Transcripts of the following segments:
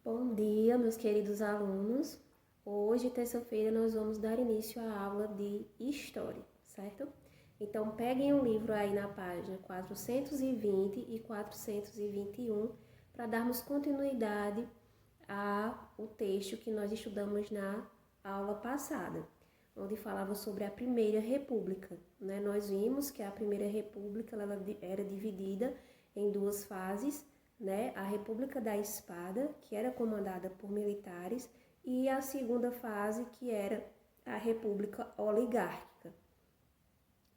Bom dia, meus queridos alunos. Hoje, terça-feira, nós vamos dar início à aula de História, certo? Então, peguem o livro aí na página 420 e 421 para darmos continuidade ao texto que nós estudamos na aula passada, onde falava sobre a Primeira República, né? Nós vimos que a Primeira República ela era dividida em duas fases, né? A República da Espada, que era comandada por militares, e a segunda fase, que era a República Oligárquica,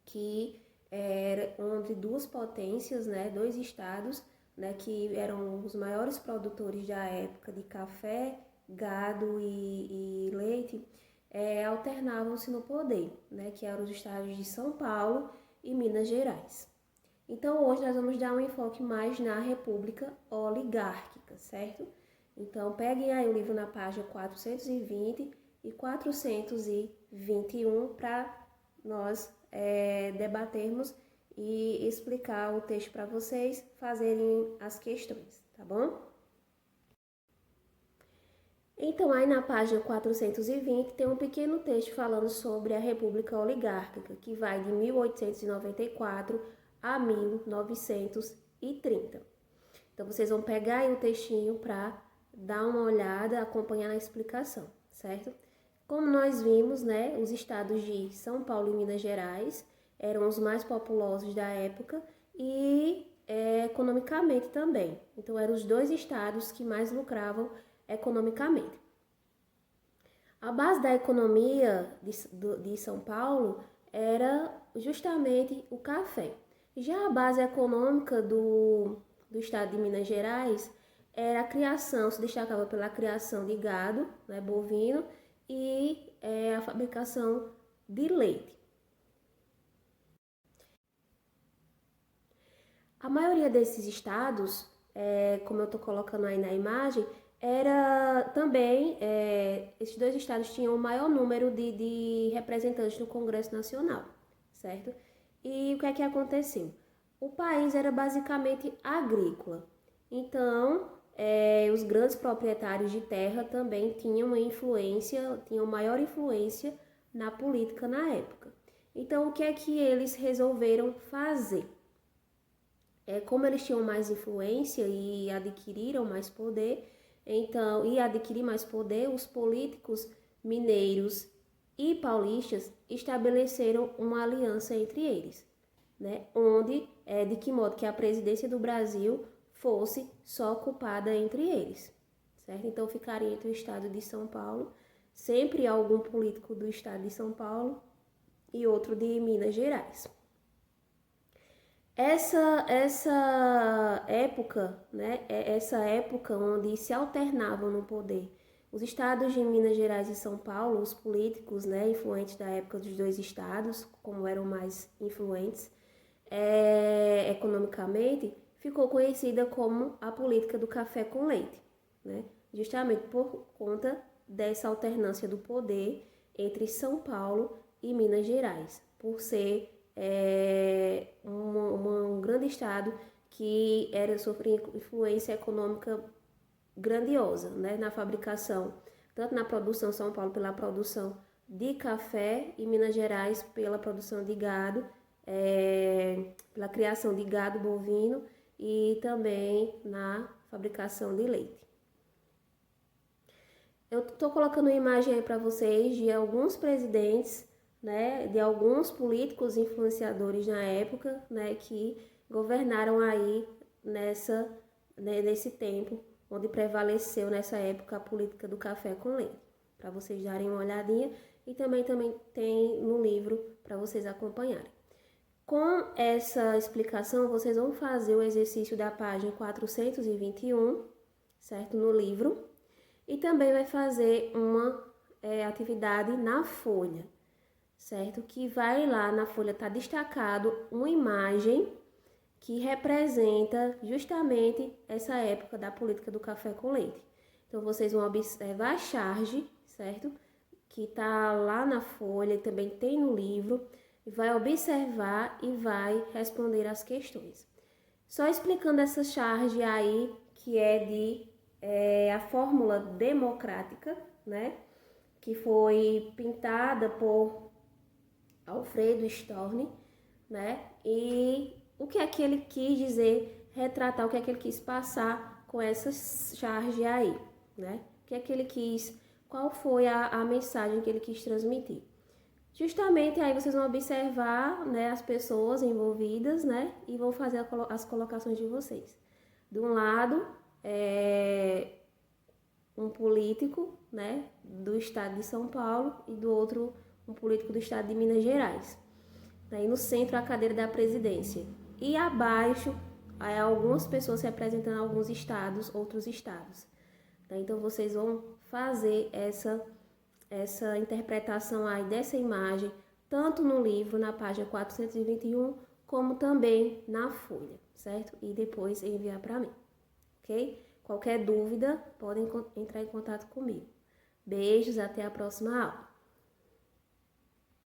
que era onde duas potências, né, dois estados, né, que eram os maiores produtores da época de café, gado e leite, alternavam-se no poder, né, que eram os estados de São Paulo e Minas Gerais. Então, hoje nós vamos dar um enfoque mais na República Oligárquica, certo? Então, peguem aí o livro na página 420 e 421 para nós debatermos e explicar o texto para vocês fazerem as questões, tá bom? Então, aí na página 420 tem um pequeno texto falando sobre a República Oligárquica, que vai de 1894 a 1930. Então, vocês vão pegar aí o textinho para dar uma olhada, acompanhar a explicação, certo? Como nós vimos, né, os estados de São Paulo e Minas Gerais eram os mais populosos da época e economicamente também. Então, eram os dois estados que mais lucravam economicamente. A base da economia de São Paulo era justamente o café. Já a base econômica do estado de Minas Gerais era a criação, se destacava pela criação de gado, né, bovino, e a fabricação de leite. A maioria desses estados, como eu estou colocando aí na imagem, era também, esses dois estados tinham o maior número de representantes no Congresso Nacional, certo? E o que é que aconteceu? O país era basicamente agrícola, então os grandes proprietários de terra também tinham maior influência na política na época. Então, o que é que eles resolveram fazer? Como eles tinham mais influência e adquiriram mais poder, adquirir mais poder, os políticos mineiros e paulistas estabeleceram uma aliança entre eles, né? De que modo que a presidência do Brasil fosse só ocupada entre eles, certo? Então ficaria entre o estado de São Paulo, sempre algum político do estado de São Paulo e outro de Minas Gerais. Essa época, né, essa época onde se alternavam no poder os estados de Minas Gerais e São Paulo, os políticos, né, influentes da época dos dois estados, como eram mais influentes economicamente, ficou conhecida como a política do café com leite, né, justamente por conta dessa alternância do poder entre São Paulo e Minas Gerais, por ser um grande estado que sofria influência econômica grandiosa, né, na fabricação, tanto na produção São Paulo pela produção de café e Minas Gerais pela produção de gado, pela criação de gado bovino e também na fabricação de leite. Eu estou colocando uma imagem aí para vocês de alguns presidentes, né, de alguns políticos influenciadores na época, né, que governaram aí nesse tempo, onde prevaleceu nessa época a política do café com leite, para vocês darem uma olhadinha e também tem no livro para vocês acompanharem. Com essa explicação, vocês vão fazer o exercício da página 421, certo? No livro, e também vai fazer uma atividade na folha, certo? Que vai lá na folha estar destacado uma imagem que representa justamente essa época da política do café com leite. Então, vocês vão observar a charge, certo? Que está lá na folha e também tem no livro. Vai observar e vai responder as questões. Só explicando essa charge aí, que é de é a fórmula democrática, né? Que foi pintada por Alfredo Storni, né? E o que é que ele quis dizer, retratar o que é que ele quis passar com essa charge aí, né? O que é que ele quis, qual foi a mensagem que ele quis transmitir. Justamente aí vocês vão observar, né, as pessoas envolvidas, né? E vão fazer as colocações de vocês. De um lado, um político, né, do estado de São Paulo e do outro um político do estado de Minas Gerais. Aí no centro a cadeira da presidência. E abaixo algumas pessoas representando alguns estados, outros estados. Então vocês vão fazer essa interpretação aí dessa imagem, tanto no livro, na página 421, como também na folha, certo? E depois enviar para mim, ok? Qualquer dúvida, podem entrar em contato comigo. Beijos, até a próxima aula.